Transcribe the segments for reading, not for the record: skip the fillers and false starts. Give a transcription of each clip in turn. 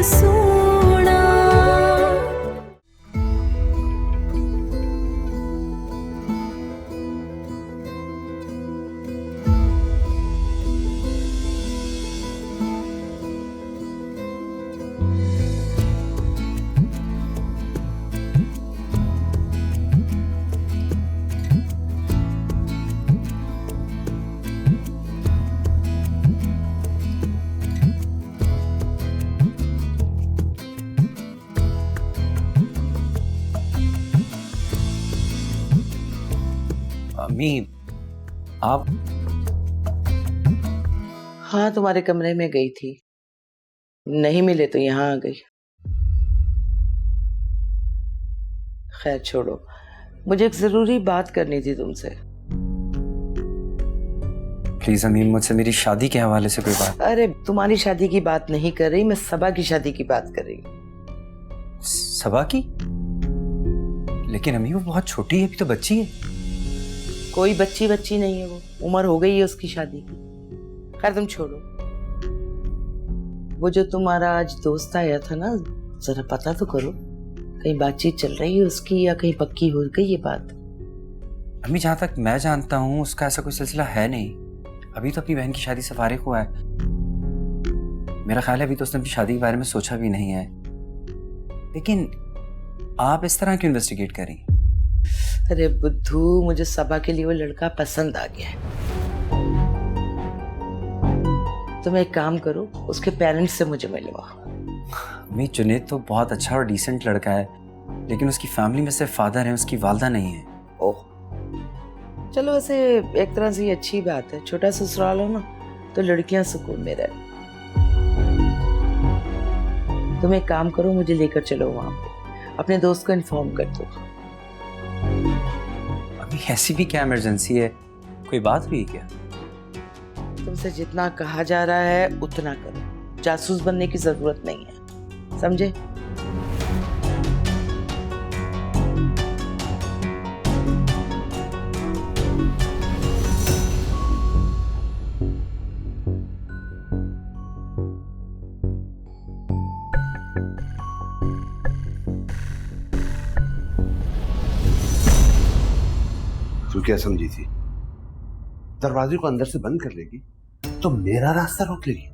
सोना। अम्मी आप? हाँ, तुम्हारे कमरे में गई थी, नहीं मिले तो यहाँ आ गई। खैर छोड़ो, मुझे एक जरूरी बात करनी थी तुमसे। प्लीज अम्मी, मुझसे मेरी शादी के हवाले से कोई बात। अरे तुम्हारी शादी की बात नहीं कर रही मैं, सबा की शादी की बात कर रही। सबा की? लेकिन अम्मी वो बहुत छोटी है, अभी तो बच्ची है। कोई बच्ची नहीं है, वो उम्र हो गई है उसकी शादी की। खैर तुम छोड़ो, वो जो तुम्हारा आज दोस्त आया था ना, जरा पता तो करो कहीं बातचीत चल रही है उसकी या कहीं पक्की हो गई ये बात। अम्मी जहाँ तक मैं जानता हूँ उसका ऐसा कोई सिलसिला है नहीं। अभी तो अपनी बहन की शादी से फारिग हुआ है। मेरा ख्याल है अभी तो उसने अपनी शादी के बारे में सोचा भी नहीं है। लेकिन आप इस तरह क्यों इन्वेस्टिगेट करें? अरे बुद्धू, मुझे सबा के लिए वो लड़का पसंद आ गया है। तुम एक काम करो, उसके पेरेंट्स से मुझे मिलवाओ। अम्मी जुनैद तो बहुत अच्छा और डिसेंट लड़का है, लेकिन उसकी फैमिली में सिर्फ फादर है, उसकी वालदा नहीं है। ओह चलो, वैसे एक तरह से ये अच्छी बात है, छोटा ससुराल हो ना तो लड़कियां सुकून में रहे। तुम एक काम करो, मुझे लेकर चलो वहां पे, अपने दोस्त को इन्फॉर्म कर दो। अभी ऐसी भी क्या इमरजेंसी है? कोई बात हुई क्या? तुमसे जितना कहा जा रहा है उतना करो, जासूस बनने की जरूरत नहीं है, समझे? तू क्या समझी थी? दरवाजे को अंदर से बंद कर लेगी तो मेरा रास्ता रोक लेगी?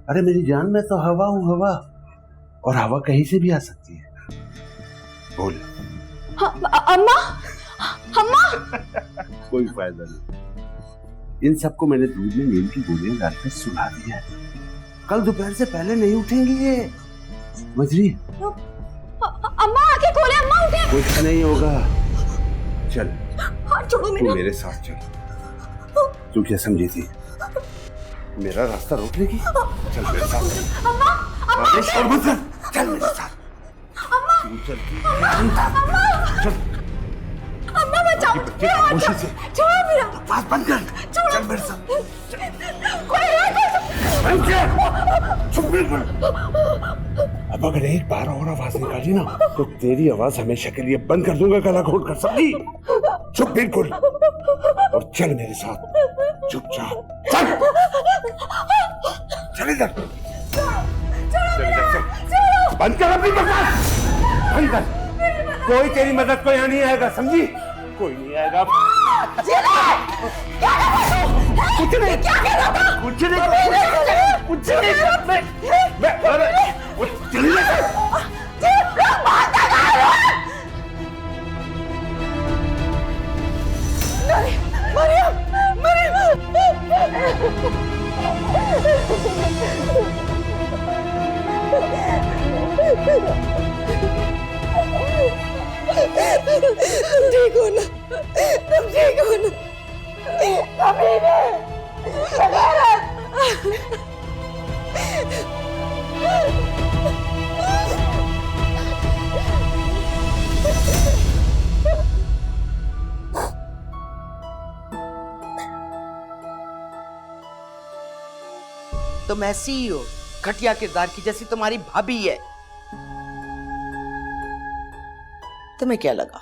अरे मेरी जान, मैं तो हवा हूं, हवा, और हवा कहीं से भी आ सकती है। बोल। अम्मा, अम्मा। कोई फायदा नहीं, इन सबको मैंने दूध में नीम की गोलियां डालकर सुला दिया है। कल दोपहर से पहले नहीं उठेंगी ये, समझ रही? अम्मा आके खोले, अम्मा उठे। कुछ नहीं होगा, चल छोड़ो तू मेरे साथ चल। तू क्या समझी थी? मेरा रास्ता रोक लेगी? चल मेरे साथ। अम्मा, अम्मा छोड़ मत, चल मेरे साथ। अम्मा, चल अम्मा बचाओ, खामोशी से छोड़ो मेरा। बकवास बंद कर, चल मेरे साथ। चुप बिल्कुल। अब अगर एक बार और आवाज निकाली ना तो तेरी आवाज हमेशा के लिए बंद कर दूंगा, गला घोट कर, समझी? चुप बिल्कुल, और चल मेरे साथ चुपचाप। चल चल इधर, चल इधर, चल। बंद कर अपनी बकवास, बंद कर। कोई तेरी मदद को यहाँ नहीं आएगा, समझी? कोई नहीं आएगा। कुछ नहीं, कुछ नहीं, कुछ नहीं, मैं चली तुम ठीक हो ना? तुम ठीक हो ना? अभी तुम ऐसी ही हो, घटिया किरदार की, जैसी तुम्हारी भाभी है। तुम्हें क्या लगा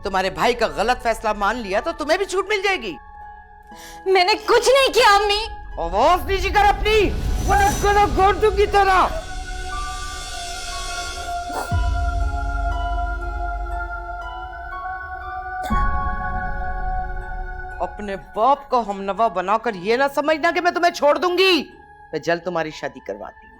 तुम्हारे भाई का गलत फैसला मान लिया तो तुम्हें भी छूट मिल जाएगी? मैंने कुछ नहीं किया अम्मी। आवाज नीचे कर अपनी, वरना गला घोट दूंगी तेरा। अपने बाप को हमनवा बनाकर ये ना समझना कि मैं तुम्हें छोड़ दूंगी। मैं जल्द तुम्हारी शादी करवाती हूँ।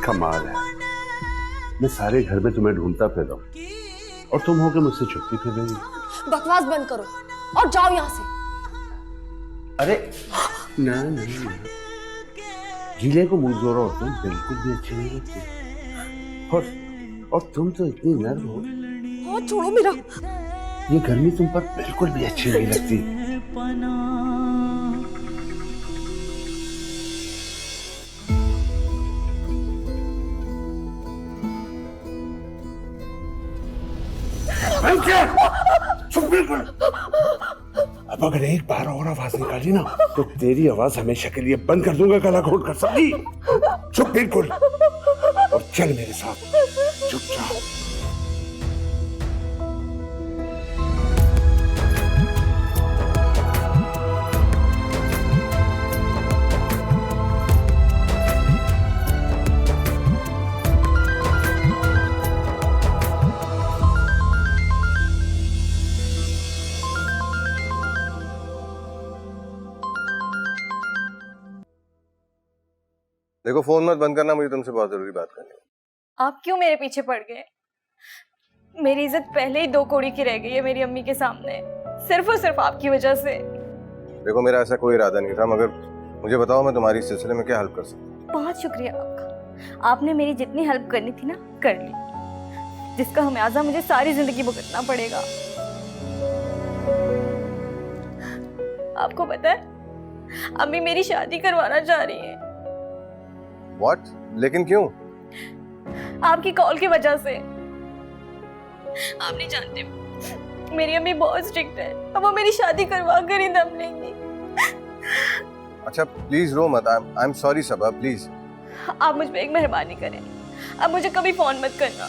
कमाल है, मैं सारे घर में तुम्हें ढूंढता फिर रहा हूं और तुम हो के मुझसे छुपती फिर रही। बकवास बंद करो और जाओ यहाँ से। अरे ना ना ना, गीले को मुंह जोड़ा होते हैं, बिल्कुल भी अच्छी नहीं लगती। और तुम तो इतनी नर्म हो। हाथ छोड़ो मेरा। ये गर्मी तुम पर बिल्कुल भी अच्छी नहीं लगती। चुप बिल्कुल। अब अगर एक बार और आवाज निकाली ना तो तेरी आवाज हमेशा के लिए बंद कर दूंगा, गला घोट कर, समझी? चुप बिल्कुल और चल मेरे साथ चुपचाप। देखो, फोन मत बंद करना, मुझे तुमसे बहुत जरूरी बात करनी है। आप क्यों मेरे पीछे पड़ गए? मेरी इज्जत पहले ही 2 कौड़ी की रह गई है मेरी अम्मी के सामने, सिर्फ और सिर्फ आपकी वजह से। देखो, मेरा ऐसा कोई इरादा नहीं था, मगर मुझे बताओ मैं तुम्हारी इस सिलसिले में क्या हेल्प कर सकता हूँ? बहुत शुक्रिया आपका, आपने मेरी जितनी हेल्प करनी थी ना कर ली, जिसका खमियाजा मुझे सारी जिंदगी भुगतना पड़ेगा। आपको पता है अम्मी मेरी शादी करवाना चाह रही है। What? लेकिन क्यों? आपकी कॉल की वजह से। आप नहीं जानते, मेरी अम्मी बहुत स्ट्रिक्ट है, अब वो मेरी शादी करवा कर ही दम लेंगी। अच्छा प्लीज रो मत, I am sorry Saba, please. आप मुझ पे एक मेहरबानी करें, अब मुझे कभी फोन मत करना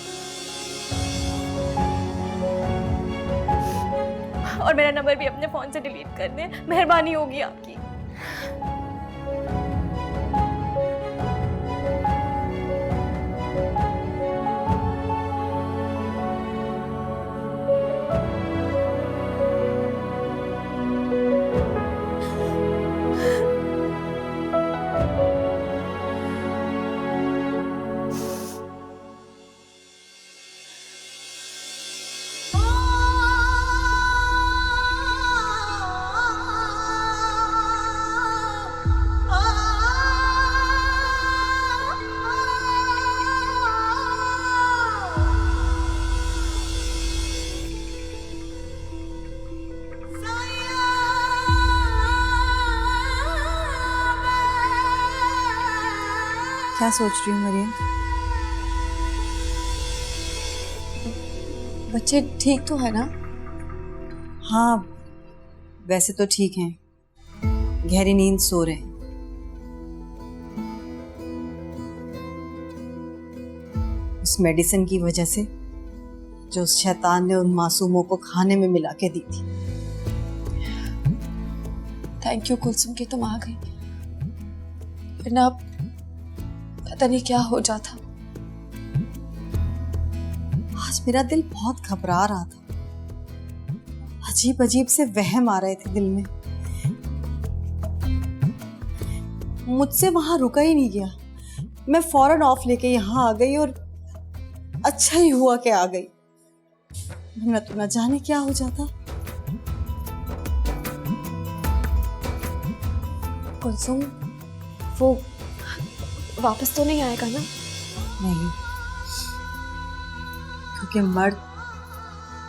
और मेरा नंबर भी अपने फोन से डिलीट कर दें, मेहरबानी होगी आपकी। क्या सोच रही हूँ मरियम? बच्चे ठीक तो है ना? हाँ, वैसे तो ठीक हैं, गहरी नींद सो रहे हैं। उस मेडिसिन की वजह से जो उस शैतान ने उन मासूमों को खाने में मिला के दी थी। थैंक यू कुलसुम कि तुम आ गई, वरना पता नहीं क्या हो जाता। आज मेरा दिल बहुत घबरा रहा था, अजीब अजीब से वहम आ रहे थे दिल में। मुझसे वहां रुका ही नहीं गया, मैं फौरन ऑफ लेके यहाँ आ गई और अच्छा ही हुआ कि आ गई, वरना तो न जाने क्या हो जाता। कुलसुम वो वापस तो नहीं आएगा ना? नहीं, क्योंकि मर्द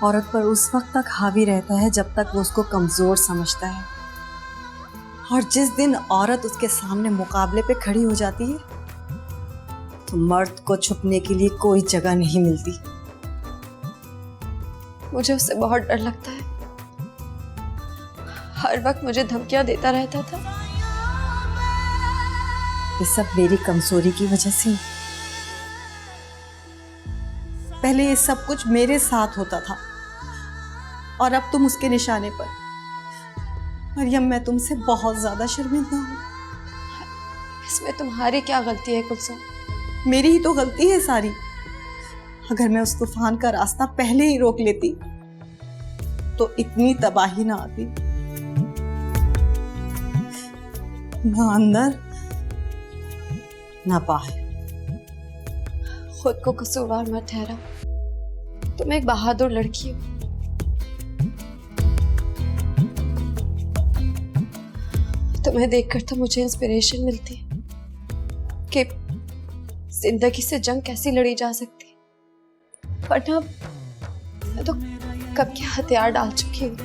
औरत पर उस वक्त तक हावी रहता है जब तक वो उसको कमजोर समझता है, और जिस दिन औरत उसके सामने मुकाबले पे खड़ी हो जाती है तो मर्द को छुपने के लिए कोई जगह नहीं मिलती। मुझे उससे बहुत डर लगता है, हर वक्त मुझे धमकियां देता रहता था। ये सब मेरी कमजोरी की वजह से। पहले ये सब कुछ मेरे साथ होता था और अब तुम उसके निशाने पर। मरियम, मैं तुमसे बहुत ज्यादा शर्मिंदा हूँ। इसमें तुम्हारी क्या गलती है कुलसुम? मेरी ही तो गलती है सारी। अगर मैं उस तूफान का रास्ता पहले ही रोक लेती तो इतनी तबाही ना आती। ना अंदर ना बाहर। खुद को कसूरवार मत ठहरा, तुम एक बहादुर लड़की हो। तुम्हें देखकर तो मुझे इंस्पिरेशन मिलती है कि जिंदगी से जंग कैसी लड़ी जा सकती है, वरना मैं तो कब के हथियार डाल चुकी हूँ।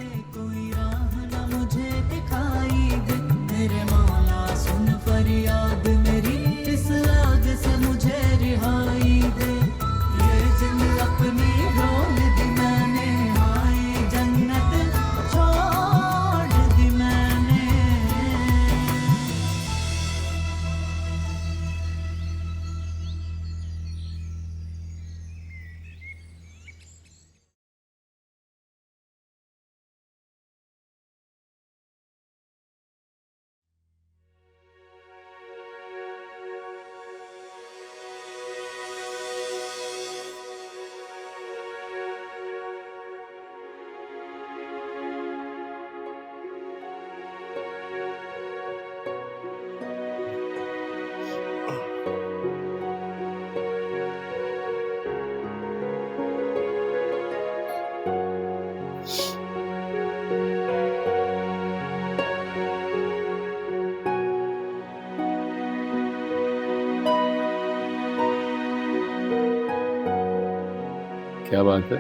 क्या बात है,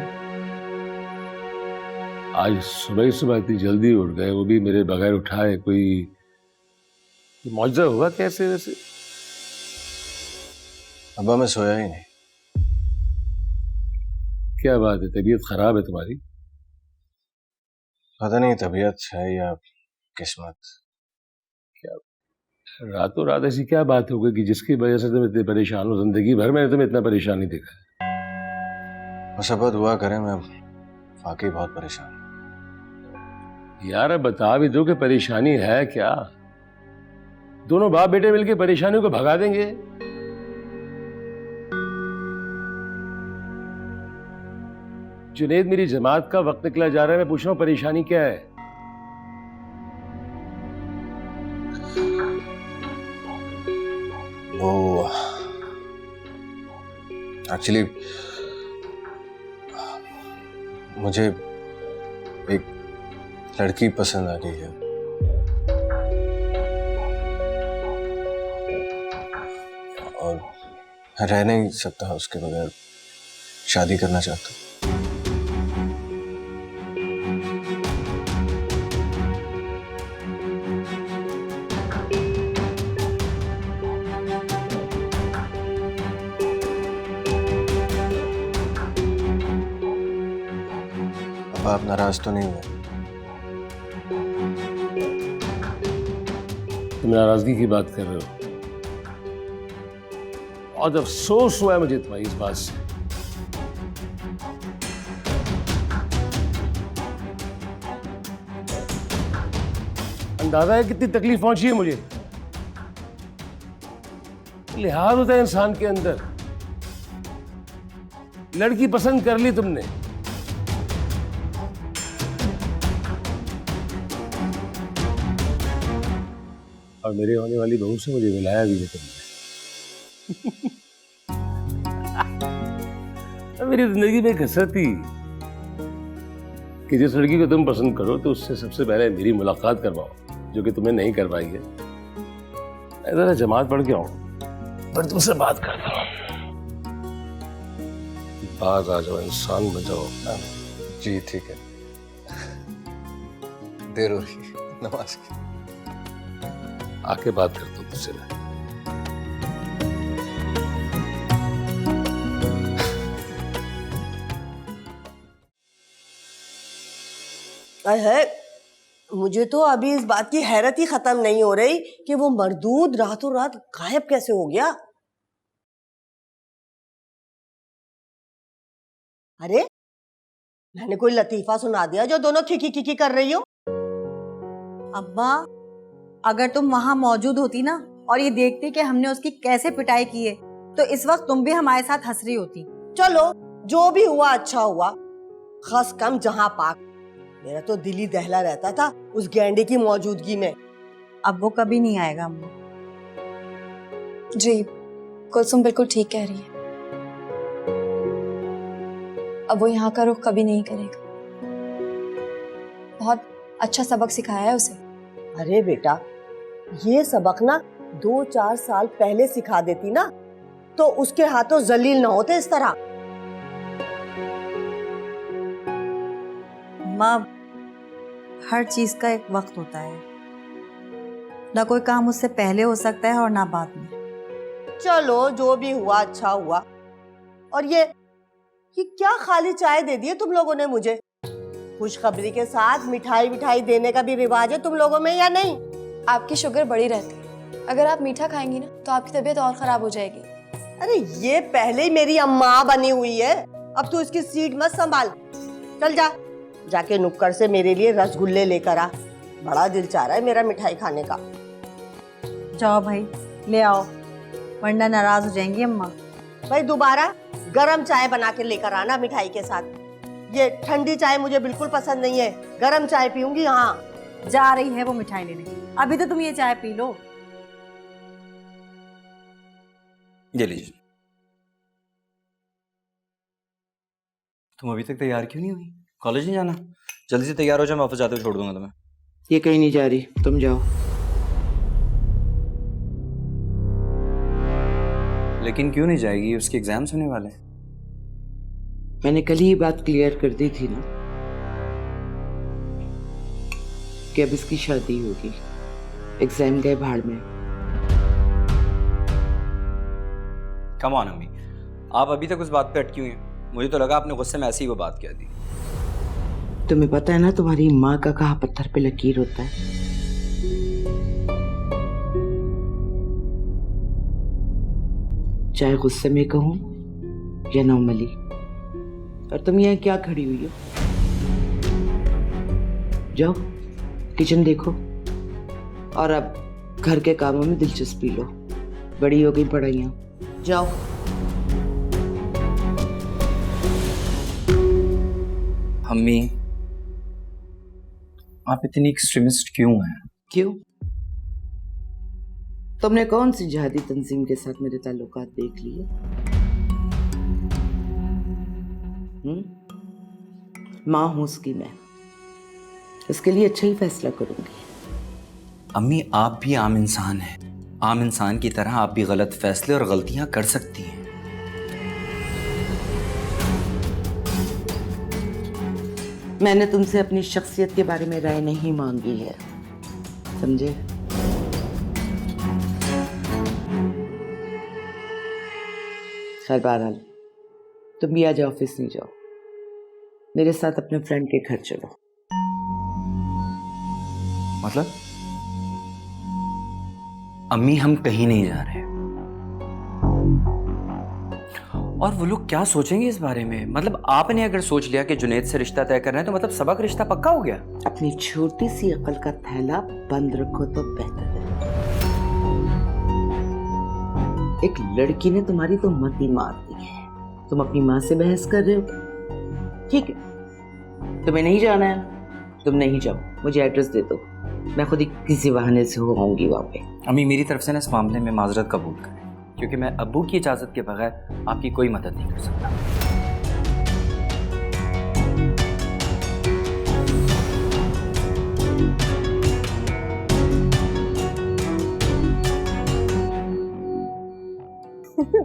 आज सुबह ही सुबह इतनी जल्दी उठ गए, वो भी मेरे बगैर उठाए? कोई मौजूदा हुआ कैसे? वैसे अब्बा मैं सोया ही नहीं। क्या बात है, तबीयत खराब है तुम्हारी? पता नहीं तबीयत है या किस्मत। क्या रातों रात ऐसी क्या बात हो गई कि जिसकी वजह से तुम इतने परेशान हो? जिंदगी भर मैंने तुम्हें इतना परेशान नहीं देखा है। बस अब्बा दुआ करें, मैं वाकई बहुत परेशान हूं। यार अब बता भी दो कि परेशानी है क्या। दोनों बाप बेटे मिलकर परेशानियों को भगा देंगे। जुनेद, मेरी जमात का वक्त निकला जा रहा है, मैं पूछ रहा हूं परेशानी क्या है? वो एक्चुअली मुझे एक लड़की पसंद आ रही है और मैं रह नहीं सकता उसके बगैर, शादी करना चाहता हूँ। आप नाराज तो नहीं हुए? तुम नाराजगी की बात कर रहे हो? और अफसोस हुआ है मुझे तुम्हारी इस बात से। अंदाजा है कितनी तकलीफ पहुंची है मुझे। लिहाज होता है इंसान के अंदर। लड़की पसंद कर ली तुमने, और मेरे होने वाली बहू से मुझे मिलाया भी नहीं तुमने। मेरी जिंदगी में कसरत थी कि जिस लड़की को तुम पसंद करो तो उससे सबसे पहले मेरी मुलाकात करवाओ, जो कि तुमने नहीं करवाई है। जरा जमात पढ़ के आओ, पर तुमसे बात करता हूँ। बाज आ जाओ, इंसान बन जाओ। जी ठीक है, देर हो रही है नमाज की। आके बात करता हूँ तुझसे मैं। है, मुझे तो अभी इस बात की हैरत ही खत्म नहीं हो रही कि वो मरदूद रातों रात गायब कैसे हो गया। अरे मैंने कोई लतीफा सुना दिया जो दोनों खिकी खिकी कर रही हो? अब्बा, अगर तुम वहां मौजूद होती ना और ये देखती कि हमने उसकी कैसे पिटाई की है, तो इस वक्त तुम भी हमारे साथ हंस रही होती। चलो जो भी हुआ अच्छा हुआ, खस कम जहां पाक। मेरा तो दिल ही दहला रहता था उस गैंडे की मौजूदगी में। अब वो कभी नहीं आएगा अम्मा। जी कुलसुम बिल्कुल ठीक कह रही है, अब वो यहाँ का रुख कभी नहीं करेगा। बहुत अच्छा सबक सिखाया है उसे। अरे बेटा, ये सबक ना 2-4 साल पहले सिखा देती ना, तो उसके हाथों जलील ना होते इस तरह। माँ, हर चीज का एक वक्त होता है, ना कोई काम उससे पहले हो सकता है और ना बाद में। चलो जो भी हुआ अच्छा हुआ। और ये क्या खाली चाय दे दी है तुम लोगों ने मुझे? खुशखबरी के साथ मिठाई मिठाई देने का भी रिवाज है तुम लोगों में या नहीं? आपकी शुगर बढ़ी रहती है, अगर आप मीठा खाएंगी ना तो आपकी तबीयत और खराब हो जाएगी। अरे ये पहले ही मेरी अम्मा बनी हुई है, अब तू इसकी सीट मत संभाल। चल जा, जाके नुक्कड़ से मेरे लिए रसगुल्ले लेकर आ, बड़ा दिल चाह रहा है मेरा मिठाई खाने का। जाओ भाई ले आओ, वरना नाराज हो जाएंगी अम्मा। भाई दोबारा गरम चाय बना के लेकर आना मिठाई के साथ। ये ठंडी चाय मुझे बिल्कुल पसंद नहीं है, गरम चाय पीऊंगी। हाँ जा रही है वो मिठाई लेने, अभी तो तुम ये चाय पी लो। ये लीजिए। तुम अभी तक तैयार क्यों नहीं हुई? कॉलेज नहीं जाना? जल्दी से तैयार हो जाओ, मैं वापस जाते हुए छोड़ दूंगा तुम्हें। ये कहीं नहीं जा रही, तुम जाओ। लेकिन क्यों नहीं जाएगी? उसके एग्जाम्स होने वाले हैं। मैंने कल ही बात क्लियर कर दी थी ना कि अब इसकी शादी होगी। एग्जाम गए भाड़ में। कम ऑन अम्मी, आप अभी तक उस बात पे अटकी हुई हैं। मुझे तो लगा आपने गुस्से में ऐसी ही वो बात कह दी। तुम्हें पता है ना तुम्हारी माँ का कहा पत्थर पे लकीर होता है। चाहे गुस्से में कहूं या नॉर्मली। और तुम यहाँ क्या खड़ी हुई हो? जाओ किचन देखो और अब घर के कामों में दिलचस्पी लो। बड़ी हो गई पढ़ाइयाँ, जाओ। अम्मी, आप इतनी एक्सट्रीमिस्ट क्यों हैं? क्यों? तुमने कौन सी जिहादी तंजीम के साथ मेरे ताल्लुकात देख लिए? माँ हूं उसकी मैं, इसके लिए अच्छा ही फैसला करूंगी। अम्मी, आप भी आम इंसान हैं। आम इंसान की तरह आप भी गलत फैसले और गलतियां कर सकती हैं। मैंने तुमसे अपनी शख्सियत के बारे में राय नहीं मांगी है, समझे? खैर बहरहाल, तुम भी आज ऑफिस नहीं जाओ, मेरे साथ अपने फ्रेंड के घर चलो। मतलब? अम्मी, हम कहीं नहीं जा रहे। और वो लोग क्या सोचेंगे इस बारे में? मतलब आपने अगर सोच लिया कि जुनैद से रिश्ता तय करना है तो मतलब सबक रिश्ता पक्का हो गया? अपनी छोटी सी अकल का थैला बंद रखो तो बेहतर है। एक लड़की ने तुम्हारी तो मती मार दी है, तुम अपनी माँ से बहस कर रहे हो। ठीक है, तुम्हें नहीं जाना है, तुम नहीं जाओ, मुझे एड्रेस दे दो, मैं खुद ही किसी बहाने से हो आऊंगी वहां पे। अम्मी, मेरी तरफ से ना इस मामले में माजरत कबूल करें, क्योंकि मैं अब्बू की इजाजत के बगैर आपकी कोई मदद नहीं कर सकता।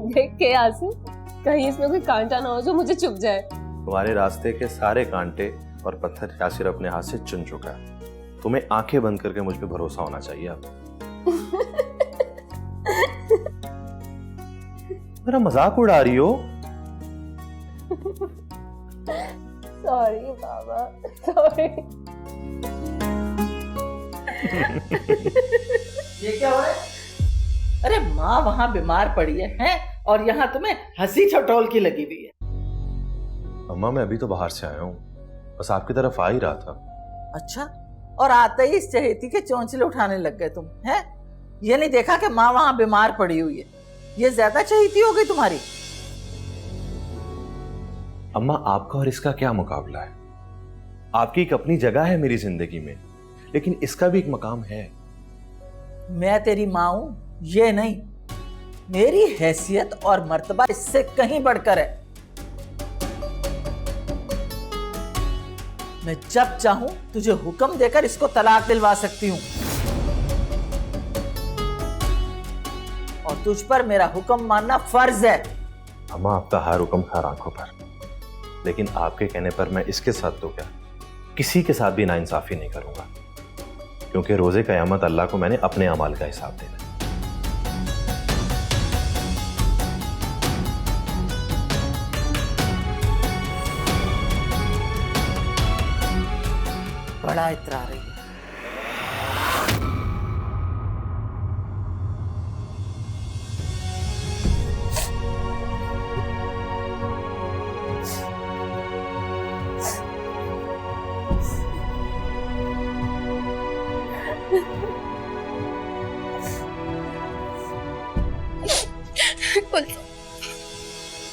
देख के आसिम, कहीं इसमें कोई कांटा ना हो जो मुझे चुभ जाए। तुम्हारे रास्ते के सारे कांटे और पत्थर यासिर अपने हाथ से चुन चुका है। तुम्हें आंखें बंद करके मुझ पे भरोसा होना चाहिए अब। मेरा मजाक उड़ा रही हो? सॉरी बाबा, सॉरी। ये क्या हो रहा है? अरे माँ वहां बीमार पड़ी है और यहाँ तुम्हें हंसी ठटोल की लगी हुई है। अम्मा, मैं अभी तो बाहर से आया हूँ, बस आपकी तरफ आ ही रहा था। अच्छा, और आते ही इस चहेती के चौंचले उठाने लग गए तुम, हैं? ये नहीं देखा कि माँ वहां बीमार पड़ी हुई है? ये ज्यादा चहेती हो गई तुम्हारी। अम्मा, आपका और इसका क्या मुकाबला है? आपकी एक अपनी जगह है मेरी जिंदगी में, लेकिन इसका भी एक मकाम है। मैं तेरी माँ हूं, ये नहीं। मेरी हैसियत और मर्तबा इससे कहीं बढ़कर है। मैं जब चाहूं तुझे हुक्म देकर इसको तलाक दिलवा सकती हूं, और तुझ पर मेरा हुक्म मानना फर्ज है। अम्मा, आपका हर हुक्म हर आंखों पर, लेकिन आपके कहने पर मैं इसके साथ तो क्या, किसी के साथ भी नाइंसाफी नहीं करूंगा, क्योंकि रोजे कयामत अल्लाह को मैंने अपने अमाल का हिसाब देना है। बड़ा इतरा रही है।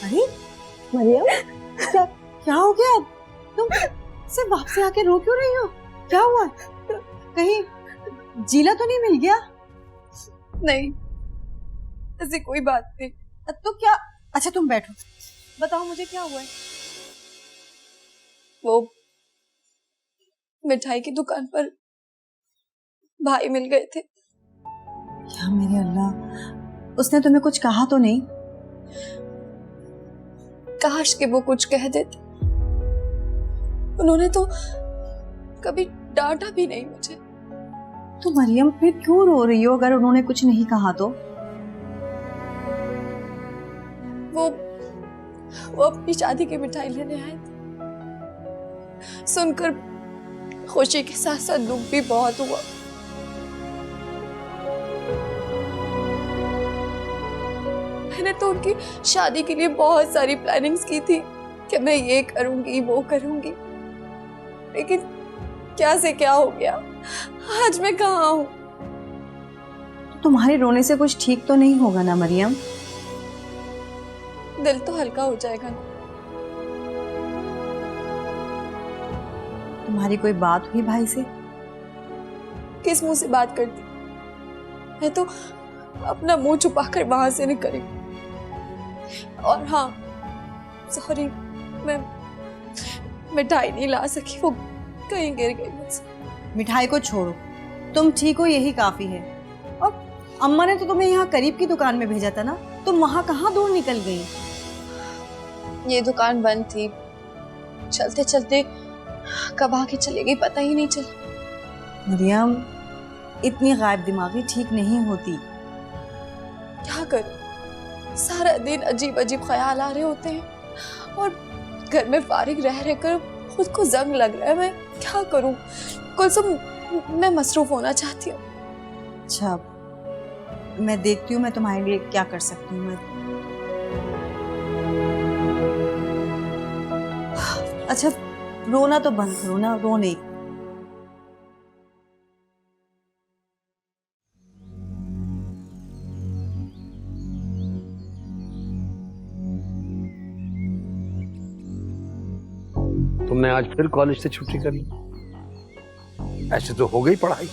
अरे मरियम, क्या हो गया? तुम सिर्फ वापसी आके रो क्यों रही हो? क्या हुआ? कहीं जीला तो नहीं मिल गया? नहीं, ऐसी कोई बात नहीं। तो क्या? अच्छा तुम बैठो, बताओ मुझे क्या हुआ है? वो मिठाई की दुकान पर भाई मिल गए थे। क्या मेरे अल्लाह, उसने तुम्हें कुछ कहा तो नहीं? काश कि वो कुछ कह देते। उन्होंने तो कभी डांटा भी नहीं मुझे। तो मरियम फिर क्यों रो रही हो अगर उन्होंने कुछ नहीं कहा तो? वो अपनी शादी की मिठाई लेने आए थे। सुनकर खुशी के साथ साथ दुख भी बहुत हुआ। मैंने तो उनकी शादी के लिए बहुत सारी प्लानिंग्स की थी कि मैं ये करूंगी वो करूंगी, लेकिन क्या से क्या हो गया। आज मैं कहाँ हूँ। तुम्हारे रोने से कुछ ठीक तो नहीं होगा ना मरियम? दिल तो हल्का हो जाएगा ना। तुम्हारी कोई बात हुई भाई से? किस मुंह से बात करती? मैं तो अपना मुंह छुपाकर वहां से निकली। और हाँ, सॉरी, मैं मिठाई नहीं ला सकी, वो कहीं गिर गई मुझसे। मिठाई को छोड़ो, तुम ठीक हो यही काफी है। और अम्मा ने तो तुम्हें यहाँ करीब की दुकान में भेजा था ना, तुम वहां कहाँ दूर निकल गई? ये दुकान बंद थी, चलते चलते कब आके चली गई पता ही नहीं चला। मरियम, इतनी गायब दिमागी ठीक नहीं होती। क्या करूं, सारा दिन अजीब अजीब ख्याल आ रहे होते हैं और घर में फारिग रह रहकर खुद को जंग लग रहा है। मैं क्या करूं कुलसुम, मैं मसरूफ होना चाहती हूँ। अच्छा, मैं देखती हूँ मैं तुम्हारे लिए क्या कर सकती हूँ। अच्छा रोना तो बंद करो ना, रो नहीं। तुमने आज फिर कॉलेज से छुट्टी कर ली? ऐसे तो हो गई पढ़ाई।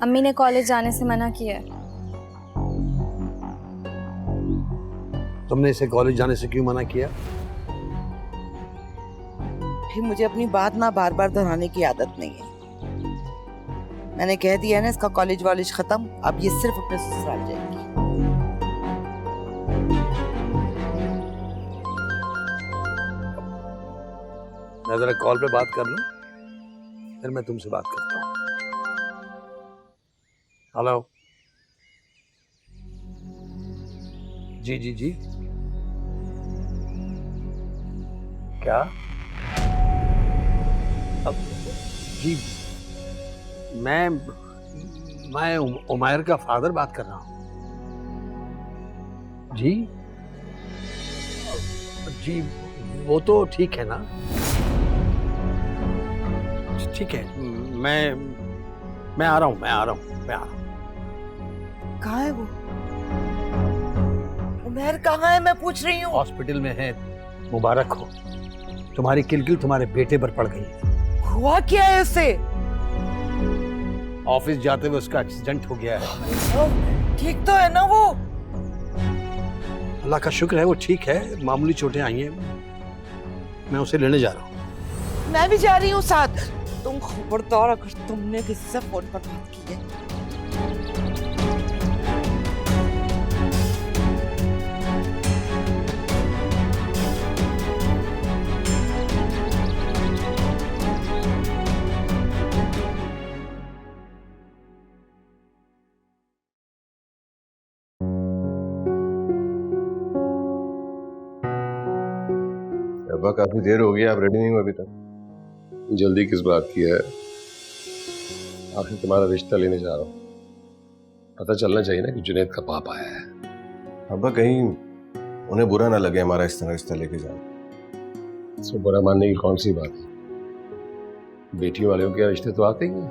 अम्मी ने कॉलेज जाने से मना किया है। तुमने इसे कॉलेज जाने से क्यों मना किया? फिर मुझे अपनी बात ना बार बार दोहराने की आदत नहीं है। मैंने कह दिया है ना, इसका कॉलेज वॉलेज खत्म, अब ये सिर्फ अपने ससुराल जाएगी। मैं जरा कॉल पे बात कर लूं, फिर मैं तुमसे बात करता हूँ। हेलो, जी जी जी, क्या? अब जी, मैं उमैर का फादर बात कर रहा हूँ। जी जी, वो तो ठीक है ना? ठीक है, मैं आ रहा हूँ, मैं आ रहा हूँ, मैं आ रहा हूँ। कहाँ है वो? उमर कहाँ है, मैं पूछ रही हूँ। हॉस्पिटल में है। मुबारक हो, तुम्हारी किलकिल तुम्हारे बेटे पर पड़ गई। हुआ क्या है उसे? ऑफिस जाते हुए उसका एक्सीडेंट हो गया है। ठीक तो है ना वो? अल्लाह का शुक्र है वो ठीक है, मामूली चोटें आई हैं। मैं उसे लेने जा रहा हूँ। मैं भी जा रही हूँ साथ। तुम खबरदार अगर तुमने किसी से फोन पर बात की है। अब्बा काफी देर हो गई, आप रेडी नहीं हुए अभी तक। जल्दी किस बात की है? आखिर तुम्हारा रिश्ता लेने जा रहा हूँ, पता चलना चाहिए ना कि जुनैद का बाप आया है। अब्बा कहीं उन्हें बुरा ना लगे हमारा इस तरह रिश्ता लेके जाना। इसमें बुरा मानने की कौन सी बात है? बेटियों वालों के रिश्ते तो आते ही हैं।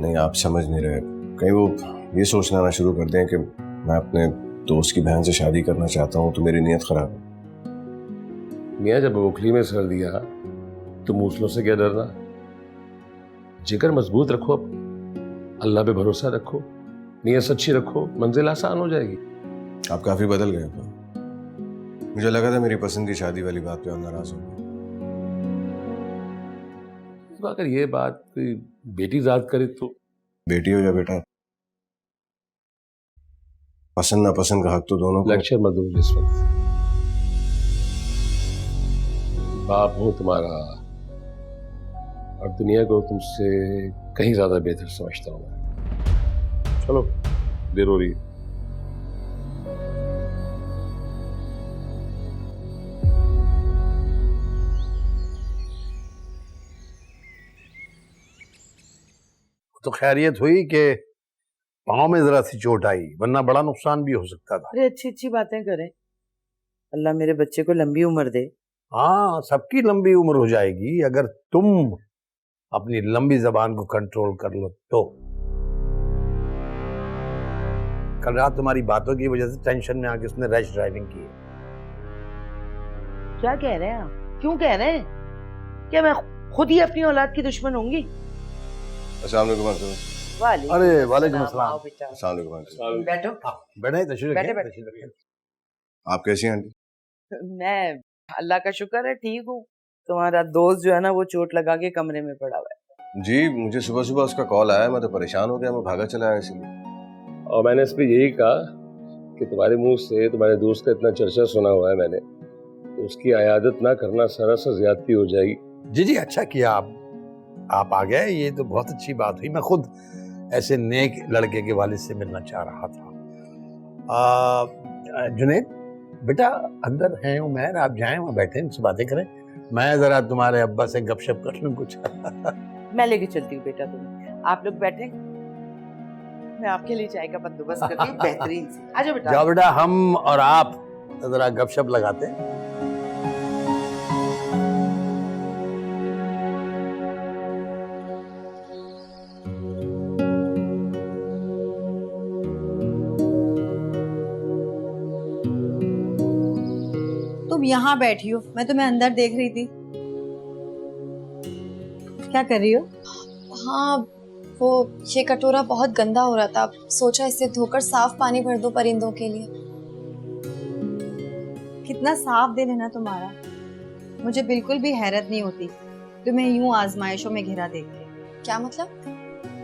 नहीं, आप समझ नहीं रहे। कहीं वो ये सोचना ना शुरू कर दें कि मैं अपने दोस्त की बहन से शादी करना चाहता हूँ तो मेरी नीयत खराब है। मियाँ जब ओखली में सर दिया तो मूसलों से क्या डरना? जिगर मजबूत रखो, अल्लाह पे भरोसा रखो, नीयत सच्ची रखो, मंजिल आसान हो जाएगी। आप काफी बदल गए अब्बा। मुझे लगा था मेरी पसंद की शादी वाली बात पे आप नाराज हो गए। तो अगर ये बात कोई बेटी जात करे तो? बेटी हो या बेटा, पसंद ना पसंद का हक तो दोनों को। लेक्चर मत दो जिस वक्त। बाप हूं तुम्हारा और दुनिया को तुमसे कहीं ज्यादा बेहतर समझता हूं मैं। चलो, देर हो रही है। तो खैरियत हुई कि पाँव में जरा सी चोट आई, वरना बड़ा नुकसान भी हो सकता था। अरे अच्छी अच्छी बातें करें। अल्लाह मेरे बच्चे को लंबी उम्र दे। हाँ, सबकी लंबी उम्र हो जाएगी अगर तुम अपनी लंबी जबान को कंट्रोल कर लो तो। कल रात तुम्हारी बातों की वजह से टेंशन में आके उसने रैश ड्राइविंग की है। क्या कह रहे हैं आप? क्यों कह रहे हैं? क्या मैं खुद ही अपनी औलाद की दुश्मन होंगी? अस्सलाम वालेकुम अंकल। अरे वालेकुम अस्सलाम। आओ बेटा। अस्सलाम वालेकुम अंकल। बैठो। बैठे तशरीफ बैठे, रखिए, बैठे। तशरीफ रखिए। आप कैसी हैं आंटी? मैं अल्लाह का शुक्र है ठीक हूँ। तुम्हारा दोस्त जो है ना वो चोट लगा के कमरे में पड़ा हुआ है। जी, मुझे सुबह सुबह उसका कॉल आया, मैं तो परेशान हो गया, मैं भागा चला आया इसलिए। और मैंने इस पे यही कहा कि तुम्हारे मुंह से तुम्हारे दोस्त का इतना चर्चा सुना हुआ है मैंने, तो उसकी अयादत ना करना सरासर ज्यादती हो जाएगी। जी जी, अच्छा किया आप आ गए, ये तो बहुत अच्छी बात हुई। मैं खुद ऐसे नेक लड़के के वालिद से मिलना चाह रहा था। जुनैद बेटा अंदर हैं उमैर, आप जाएं वहाँ बैठे इनसे बातें करें, मैं जरा तुम्हारे अब्बा से गपशप कर लूं कुछ। मैं लेके चलती हूँ बेटा, तुम्हें। आप लोग बैठे, मैं आपके लिए चाय का बंदोबस्त करती हूँ बेहतरीन से। आ जाओ बेटा। जाओ बेटा, हम और आप जरा गपशप लगाते हैं। तुम यहाँ बैठी हो, मैं तुम्हें अंदर देख रही थी। क्या कर रही हो? हाँ, वो ये कटोरा बहुत गंदा हो रहा था, सोचा इसे धोकर साफ पानी भर दो परिंदों के लिए। कितना साफ दिल है ना तुम्हारा। मुझे बिल्कुल भी हैरत नहीं होती तुम्हें यूं आजमाइशों में घिरा देख के। क्या मतलब?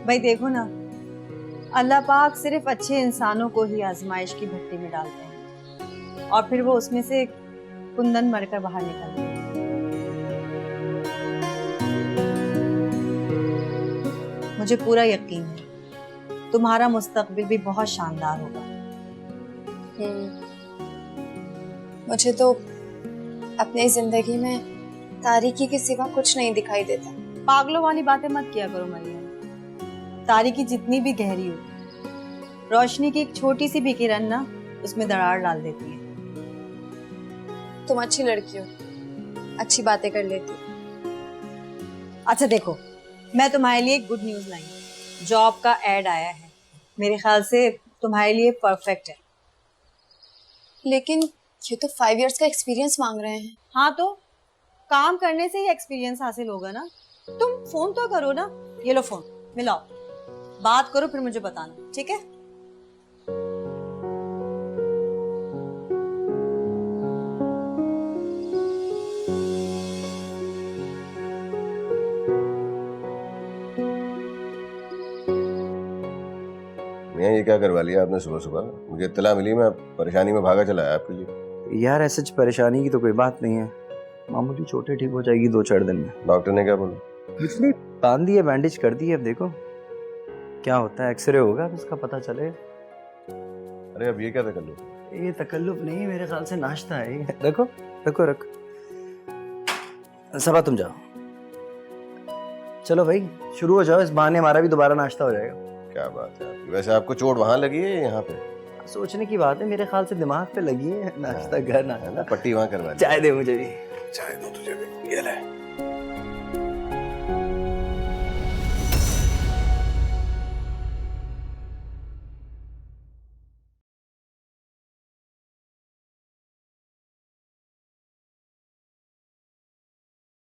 भाई देखो ना, अल्लाह पाक सिर्फ अच्छे इंसानों को ही आजमाइश की भट्टी में डालते हैं और फिर वो उसमें से कुंदन मरकर बाहर निकलते हैं। मुझे पूरा यकीन है तुम्हारा मुस्तकबिल भी बहुत शानदार होगा। मुझे तो अपनी जिंदगी में तारीकी के सिवा कुछ नहीं दिखाई देता। पागलों वाली बातें मत किया करो मरियम। तारीकी जितनी भी गहरी हो, रोशनी की एक छोटी सी भी किरण ना उसमें दरार डाल देती है। तुम अच्छी लड़की हो, अच्छी बातें कर लेती हो, अच्छा देखो, मैं तुम्हारे लिए गुड न्यूज़ लाई हूँ। जॉब का ऐड आया है, मेरे ख्याल से तुम्हारे लिए परफेक्ट है। लेकिन ये तो 5 इयर्स का एक्सपीरियंस मांग रहे हैं। हाँ तो काम करने से ही एक्सपीरियंस हासिल होगा ना। तुम फोन तो करो ना। ये लो फोन, मिलाओ, बात करो, फिर मुझे बताना, ठीक है? मियाँ ये क्या करवा लिया आपने सुबह सुबह? मुझे इत्तला मिली, मैं परेशानी में भागा चला आया आपके लिए। यार ऐसे परेशानी की तो कोई बात नहीं है, मामूली चोटें ठीक हो जाएगी 2-4 दिन में। डॉक्टर ने क्या बोला? इसलिए बांध दिए, बैंडेज कर दिए, अब देखो क्या होता है, एक्सरे होगा अब इसका पता चले। अरे अब ये क्या तकल्लुफ? ये तकल्लुफ नहीं, मेरे ख्याल से नाश्ता है। रखो रखो रखो, सबा तुम जाओ, चलो भाई शुरू हो जाओ, इस बहाने हमारा भी दोबारा नाश्ता हो जाएगा। क्या बात है आपकी? वैसे आपको चोट वहां लगी है यहाँ पे? सोचने की बात है, मेरे ख्याल से दिमाग पे लगी है। नाश्ता घर है ना, नाश्ता, पट्टी वहां करवा ली। चाय दे मुझे भी। चाय दो तुझे भी, ये ले।